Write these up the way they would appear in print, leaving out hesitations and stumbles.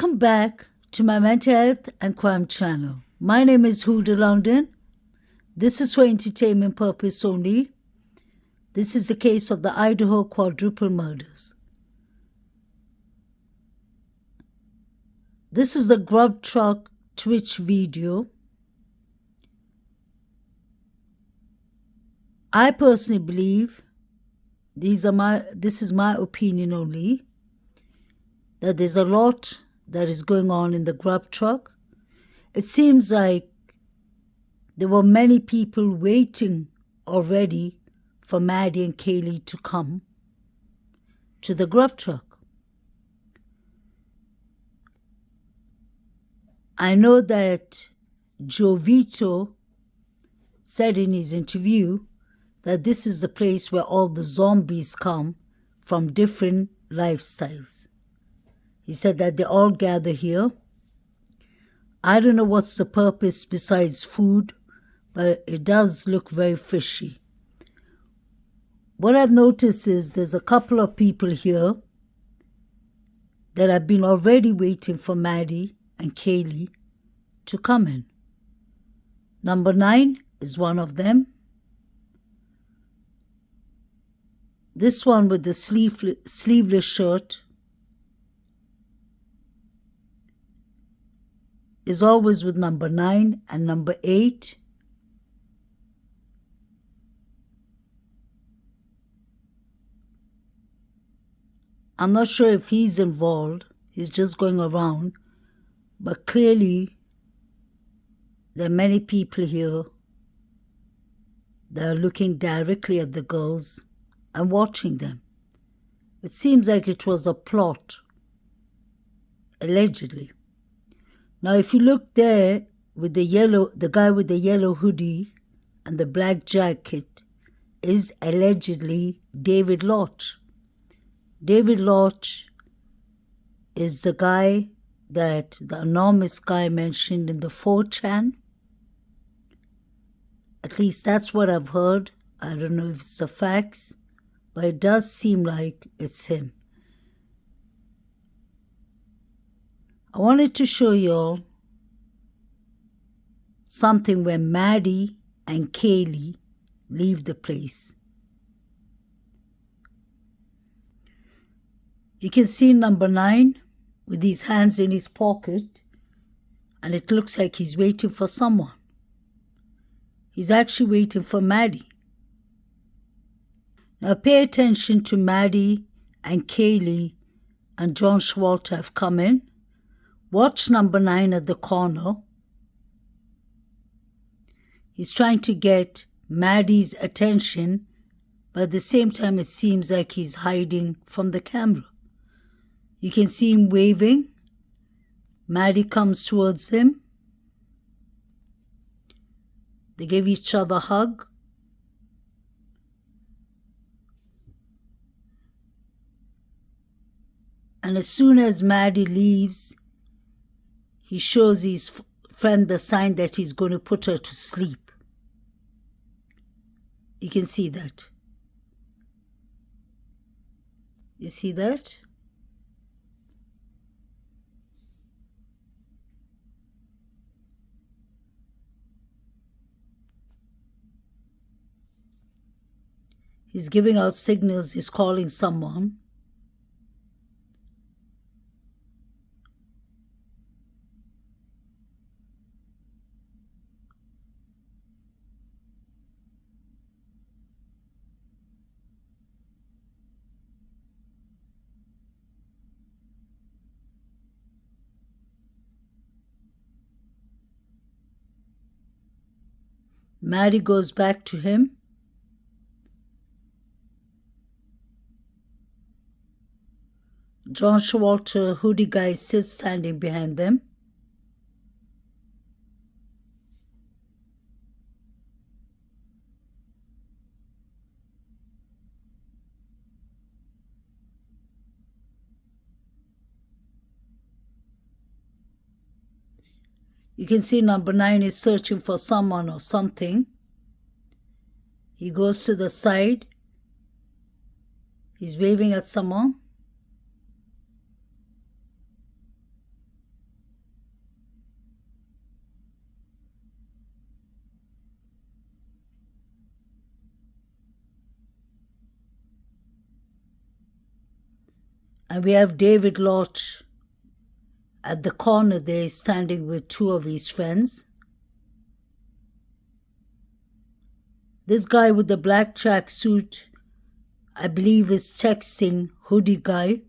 Welcome back to my Mental Health and Crime channel. My name is Huda London. This is for entertainment purpose only. This is the case of the Idaho quadruple murders. This is the grub truck Twitch video. I personally believe, this is my opinion only, that there's a lot that is going on in the grub truck. It seems like there were many people waiting already for Maddie and Kaylee to come to the grub truck. I know that Joe Vito said in his interview that this is the place where all the zombies come from different lifestyles. He said that they all gather here. I don't know what's the purpose besides food, but it does look very fishy. What I've noticed is there's a couple of people here that have been already waiting for Maddie and Kaylee to come in. Number 9 is one of them. This one with the sleeveless shirt is always with number 9 and number 8. I'm not sure if he's involved. He's just going around. But clearly, there are many people here that are looking directly at the girls and watching them. It seems like it was a plot, allegedly. Now, if you look there with the guy with the yellow hoodie and the black jacket is allegedly David Lodge. David Lodge is the guy that the anonymous guy mentioned in the 4chan. At least that's what I've heard. I don't know if it's the facts, but it does seem like it's him. I wanted to show you all something when Maddie and Kaylee leave the place. You can see number 9 with his hands in his pocket, and it looks like he's waiting for someone. He's actually waiting for Maddie. Now pay attention to Maddie and Kaylee and John Showalter have come in. Watch number 9 at the corner. He's trying to get Maddie's attention, but at the same time it seems like he's hiding from the camera. You can see him waving. Maddie comes towards him. They give each other a hug. And as soon as Maddie leaves, he shows his friend the sign that he's going to put her to sleep. You can see that. You see that? He's giving out signals, he's calling someone. Maddie goes back to him. John Showalter, hoodie guy, is still standing behind them. You can see number 9 is searching for someone or something. He goes to the side. He's waving at someone. And we have David Lodge at the corner there, standing with two of his friends. This guy with the black tracksuit, I believe, is texting hoodie guy.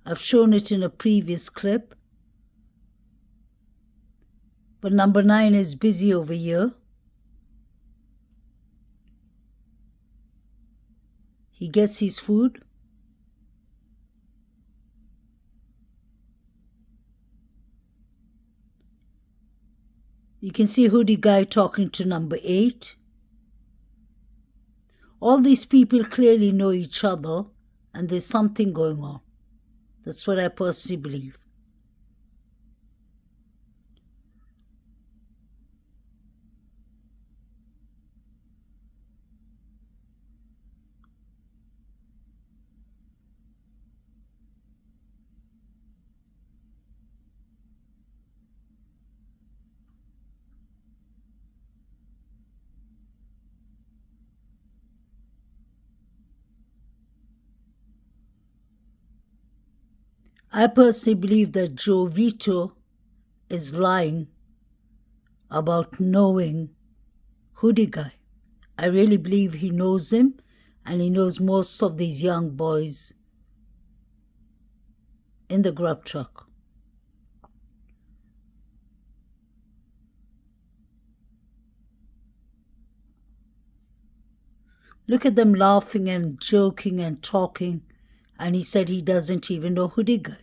I've shown it in a previous clip. But number 9 is busy over here. He gets his food. You can see hoodie guy talking to number 8. All these people clearly know each other and there's something going on. That's what I personally believe. I personally believe that Joe Vito is lying about knowing hoodie guy. I really believe he knows him and he knows most of these young boys in the grub truck. Look at them laughing and joking and talking, and he said he doesn't even know hoodie guy.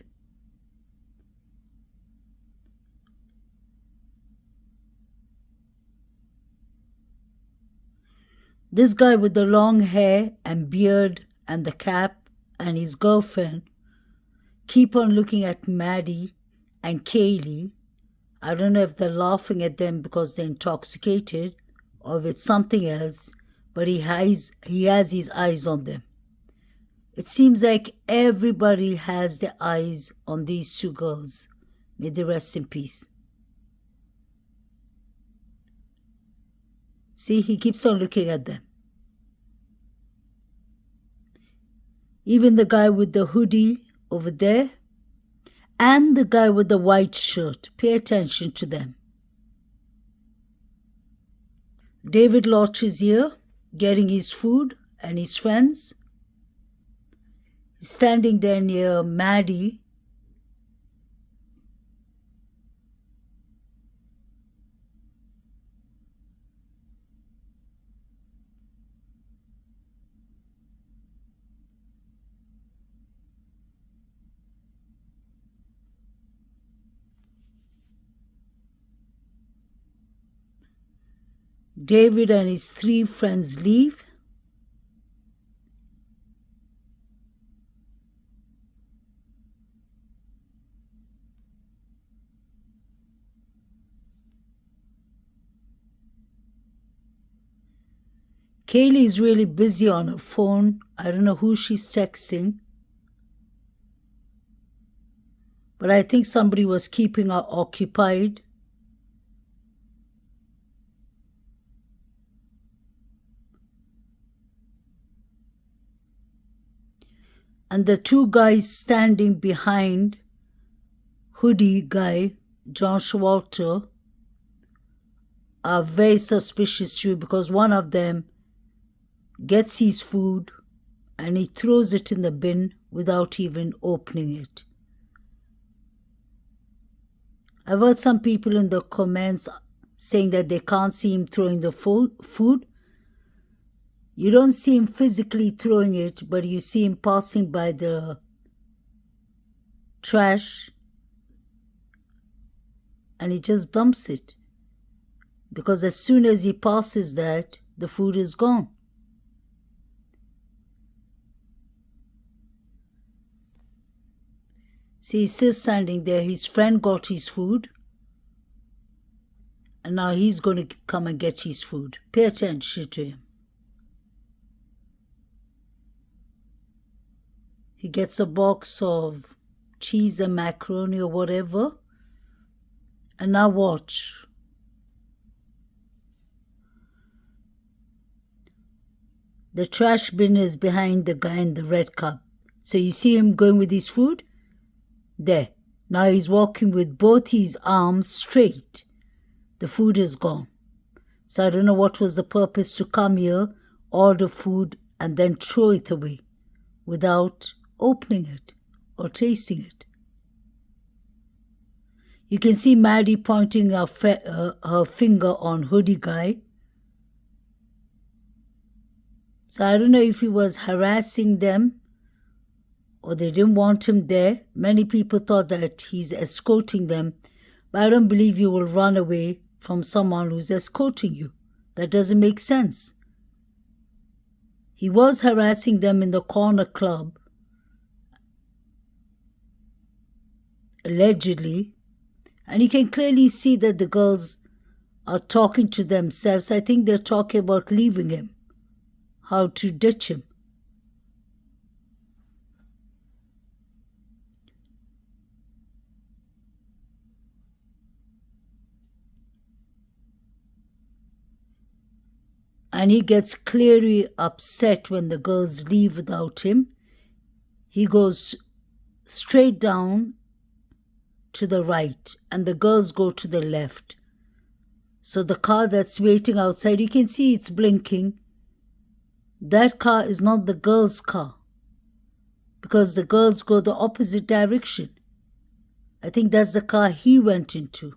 This guy with the long hair and beard and the cap and his girlfriend keep on looking at Maddie and Kaylee. I don't know if they're laughing at them because they're intoxicated or if it's something else, but he has his eyes on them. It seems like everybody has their eyes on these two girls. May they rest in peace. See, he keeps on looking at them. Even the guy with the hoodie over there and the guy with the white shirt. Pay attention to them. David Lodge is here getting his food and his friends. He's standing there near Maddie. David and his 3 friends leave. Kaylee is really busy on her phone. I don't know who she's texting. But I think somebody was keeping her occupied. And the 2 guys standing behind hoodie guy, John Showalter, are very suspicious too because one of them gets his food and he throws it in the bin without even opening it. I've heard some people in the comments saying that they can't see him throwing the food. You don't see him physically throwing it, but you see him passing by the trash and he just dumps it. Because as soon as he passes that, the food is gone. See, he's still standing there. His friend got his food. And now he's going to come and get his food. Pay attention to him. He gets a box of cheese and macaroni or whatever. And now watch. The trash bin is behind the guy in the red cup. So you see him going with his food? There. Now he's walking with both his arms straight. The food is gone. So I don't know what was the purpose to come here, order food, and then throw it away without opening it or tasting it. You can see Maddie pointing her finger on hoodie guy. So I don't know if he was harassing them or they didn't want him there. Many people thought that he's escorting them, but I don't believe you will run away from someone who's escorting you. That doesn't make sense. He was harassing them in the corner club, allegedly, and you can clearly see that the girls are talking to themselves. I think they're talking about leaving him, how to ditch him. And he gets clearly upset when the girls leave without him. He goes straight down to the right and the girls go to the left. So the car that's waiting outside, you can see it's blinking. That car is not the girls' car because the girls go the opposite direction. I think that's the car he went into.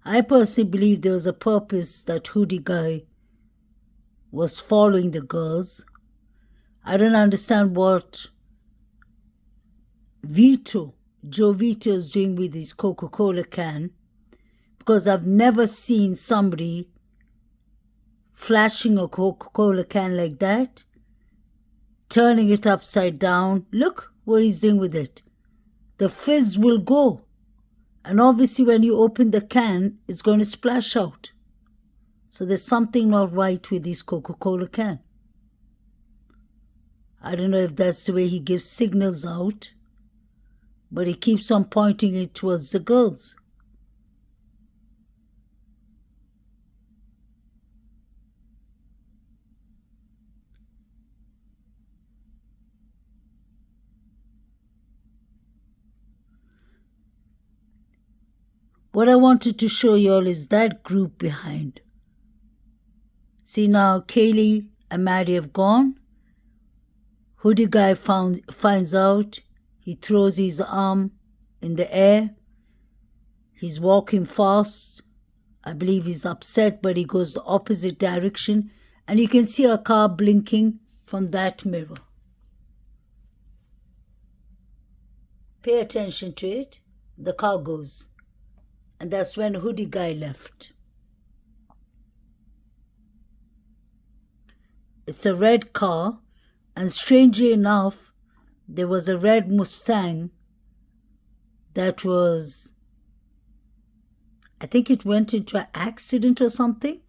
I personally believe there was a purpose that hoodie guy was following the girls. I don't understand what Joe Vito is doing with his Coca-Cola can, because I've never seen somebody flashing a Coca-Cola can like that, turning it upside down. Look what he's doing with it. The fizz will go. And obviously when you open the can, it's going to splash out. So there's something not right with his Coca-Cola can. I don't know if that's the way he gives signals out, but he keeps on pointing it towards the girls. What I wanted to show you all is that group behind. See now, Kaylee and Maddie have gone. Hoodie guy finds out. He throws his arm in the air. He's walking fast. I believe he's upset, but he goes the opposite direction. And you can see a car blinking from that mirror. Pay attention to it. The car goes. And that's when hoodie guy left. It's a red car, and strangely enough, there was a red Mustang that was, I think it went into an accident or something,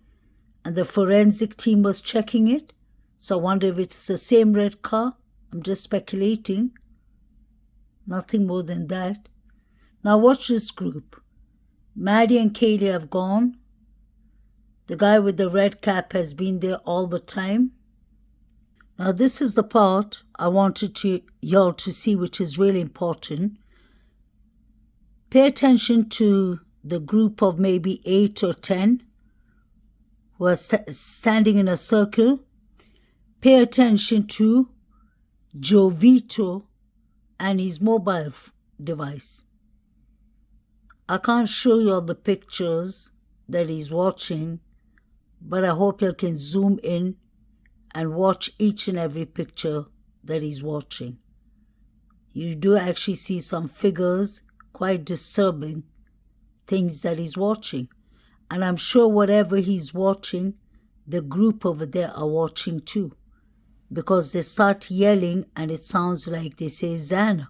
and the forensic team was checking it. So I wonder if it's the same red car. I'm just speculating. Nothing more than that. Now watch this group. Maddie and Kaylee have gone. The guy with the red cap has been there all the time. Now this is the part I wanted y'all to see, which is really important. Pay attention to the group of maybe 8 or 10 who are standing in a circle. Pay attention to Joe Vito and his mobile device. I can't show you all the pictures that he's watching, but I hope you can zoom in and watch each and every picture that he's watching. You do actually see some figures, quite disturbing things that he's watching. And I'm sure whatever he's watching, the group over there are watching too, because they start yelling and it sounds like they say Zana.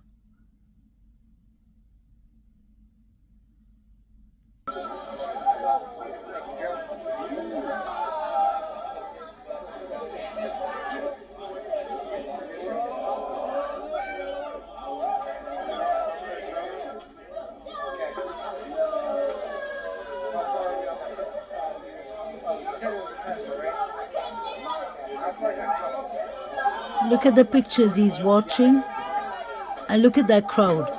Look at the pictures he's watching. And look at that crowd.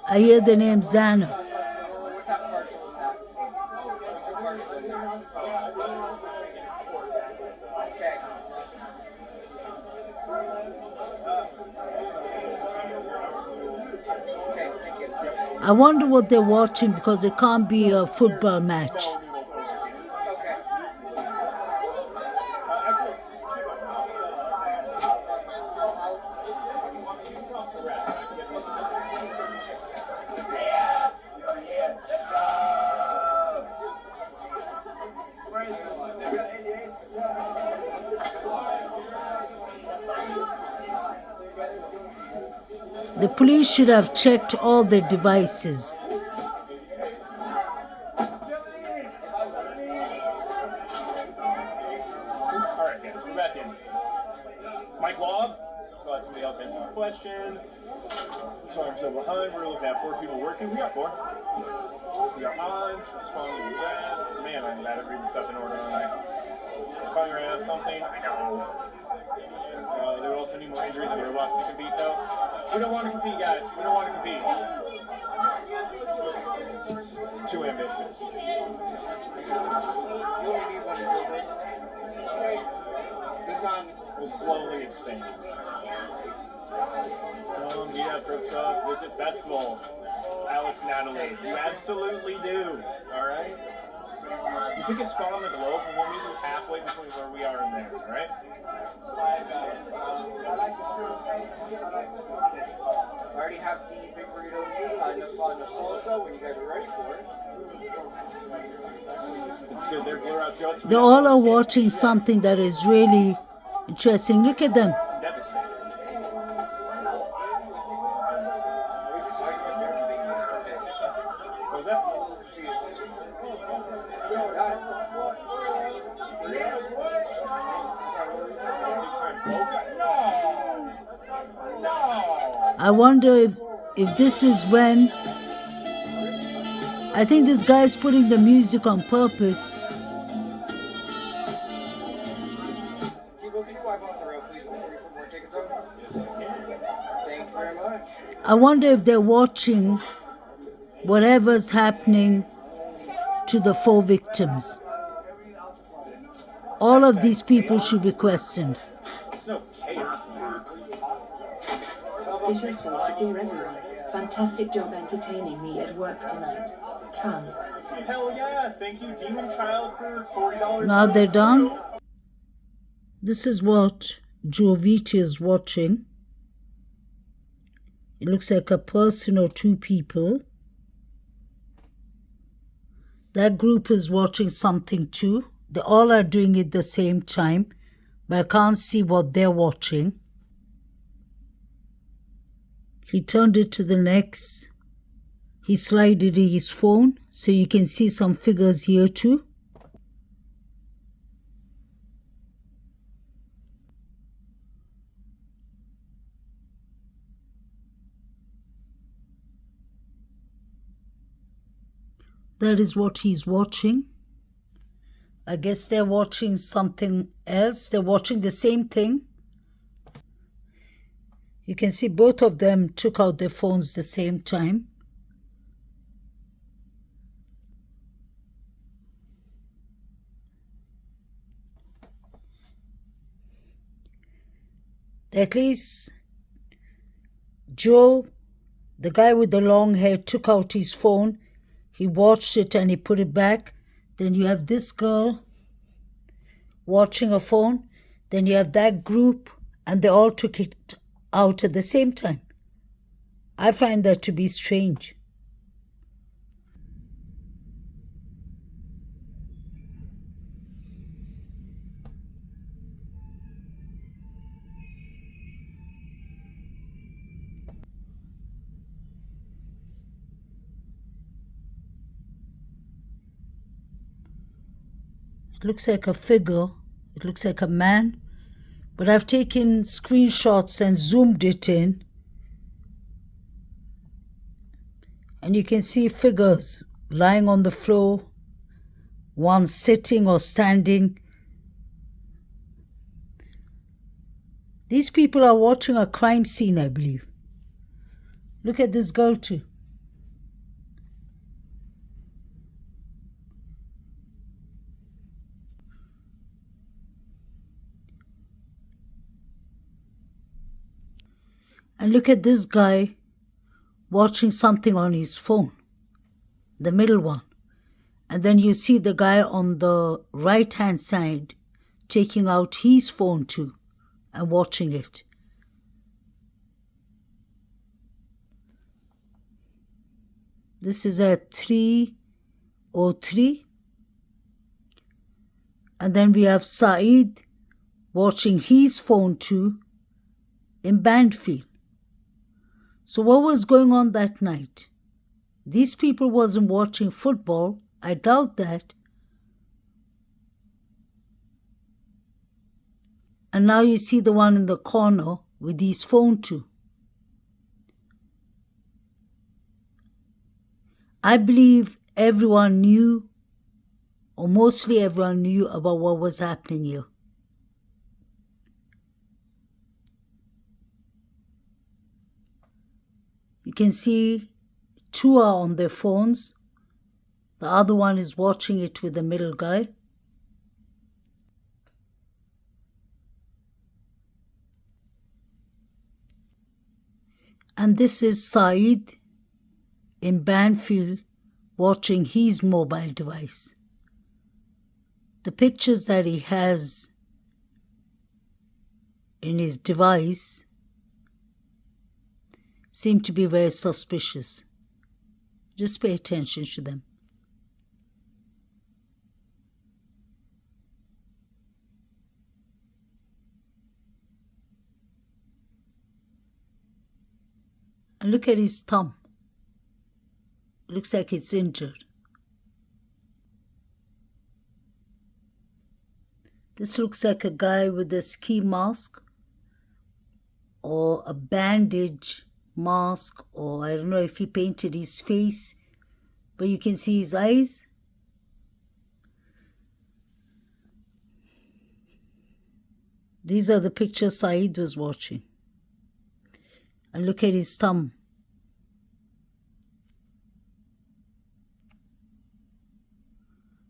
I hear the name Zana. I wonder what they're watching because it can't be a football match. The police should have checked all their devices. All right, guys, we're back in. Mike Lobb, let somebody else answer the question. Sorry, I'm so behind. We're looking at 4 people working. We got 4. We got Hans responding to that. Man, I'm bad at reading stuff in order, aren't I? Calling around something. I know. They would also need more injuries and robots to compete, though. We don't want to compete, guys. We don't want to compete. It's too ambitious. We'll slowly expand. Yeah, Pro Truck, Visit Festival. Alex Natalie, you absolutely do. Alright? You pick a spot on the globe and we'll meet you halfway between where we are and there, alright? I already have the big burrito here. I just saw the salsa when you guys are ready for it. It's good. They're blur out jokes. They all are watching something that is really interesting. Look at them. Devastating. What was that? I wonder if this is when... I think this guy's putting the music on purpose. Can you wipe off the rail, please, before you put more tickets on? Thanks very much. I wonder if they're watching whatever's happening to the 4 victims. All of these people should be questioned. There's no chaos here. This is Sophie everyone. Fantastic job entertaining me at work tonight. Tongue. Hell yeah! Thank you, Demon Child, for $40. Now they're done. This is what Jovita is watching. It looks like a person or 2 people. That group is watching something too. They all are doing it at the same time, but I can't see what they're watching. He turned it to the next. He slided his phone, so you can see some figures here too. That is what he's watching. I guess they're watching something else. They're watching the same thing. You can see both of them took out their phones the same time. At least Joe, the guy with the long hair, took out his phone. He watched it and he put it back. Then you have this girl watching a phone. Then you have that group, and they all took it out at the same time. I find that to be strange. It looks like a figure. It looks like a man. But I've taken screenshots and zoomed it in. And you can see figures lying on the floor. one sitting or standing. These people are watching a crime scene, I believe. Look at this girl too. And look at this guy watching something on his phone, the middle one. And then you see the guy on the right-hand side taking out his phone too and watching it. This is at 3:03. And then we have Saeed watching his phone too in Banfield. So what was going on that night? These people wasn't watching football. I doubt that. And now you see the one in the corner with his phone too. I believe everyone knew, or mostly everyone knew about what was happening here. You can see two are on their phones. The other one is watching it with the middle guy. And this is Saeed in Banfield watching his mobile device. The pictures that he has in his device seem to be very suspicious. Just pay attention to them. And look at his thumb. Looks like it's injured. This looks like a guy with a ski mask or a bandage mask, or I don't know if he painted his face, but you can see his eyes. These are the pictures Saeed was watching. And look at his thumb.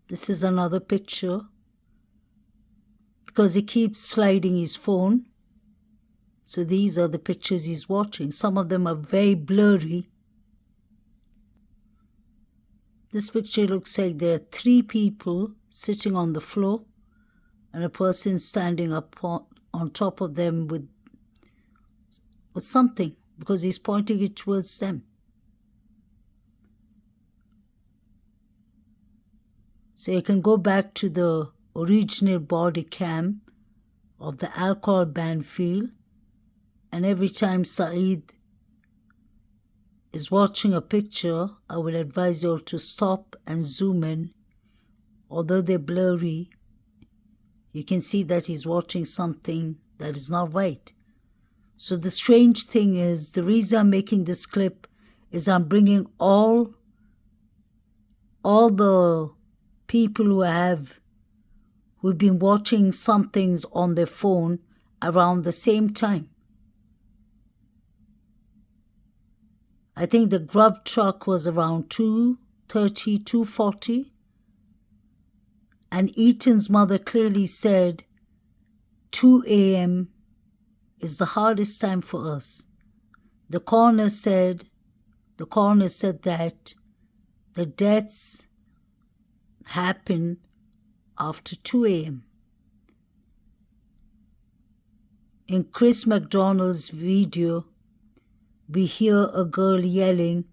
This is another picture, because he keeps sliding his phone. So these are the pictures he's watching. Some of them are very blurry. This picture looks like there are 3 people sitting on the floor and a person standing up on top of them with something, because he's pointing it towards them. So you can go back to the original body cam of the alcohol Banfield, and every time Saeed is watching a picture, I will advise you all to stop and zoom in. Although they're blurry, you can see that he's watching something that is not right. So the strange thing is, the reason I'm making this clip is I'm bringing all the people who've been watching some things on their phone around the same time. I think the grub truck was around 2:30, 2:40. And Ethan's mother clearly said 2 a.m. is the hardest time for us. The coroner said that the deaths happen after 2 a.m. In Chris McDonald's video, we hear a girl yelling,